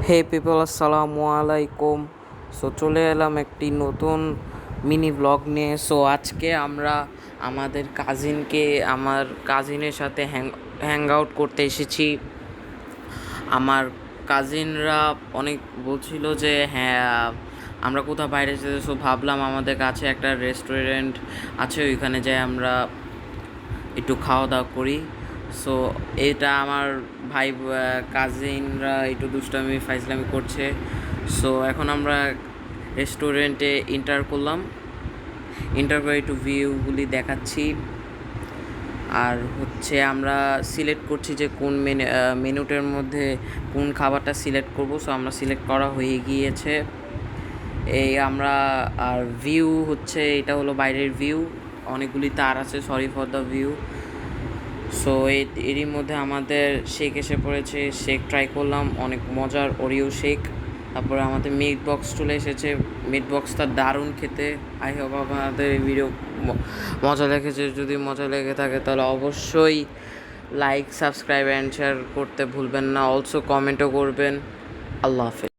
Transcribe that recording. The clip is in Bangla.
হে পিপল, আসসালামু আলাইকুম। চলে এলাম একটি নতুন মিনি ব্লগ নিয়ে। আজকে আমরা আমার কাজিনের সাথে হ্যাং আউট করতে এসেছি। আমার কাজিনরা অনেক বলছিল যে হ্যাঁ আমরা কোথাও বাইরে যেতে, ভাবলাম আমাদের কাছে একটা রেস্টুরেন্ট আছে, ওইখানে যাই আমরা একটু খাওয়া দাওয়া করি। সো এটা আমার কাজিনরা একটু দুষ্টামি ফাইজলামি করছে। এখন আমরা রেস্টুরেন্টে এন্টার করে একটু ভিউগুলি দেখাচ্ছি। আর আমরা সিলেক্ট করছি যে কোন মেনুটার মধ্যে কোন খাবারটা সিলেক্ট করব। আমরা সিলেক্ট করা হয়ে গিয়েছে। আর ভিউ এটা হলো বাইরের ভিউ, অনেকগুলি তার আছে, সরি ফর দ্য ভিউ। এরই মধ্যে আমাদের শেক এসে পড়েছে, শেক ট্রাই করলাম, অনেক মজার ওরিও শেক। তারপরে আমাদের মিট বক্স চলে এসেছে, মিট বক্সটা দারুণ খেতে। আই হোপ আপনাদের এই ভিডিও মজা লেগেছে। যদি মজা লেগে থাকে তাহলে অবশ্যই লাইক, সাবস্ক্রাইব অ্যান্ড শেয়ার করতে ভুলবেন না। অলসো কমেন্টও করবেন। আল্লাহ হাফেজ।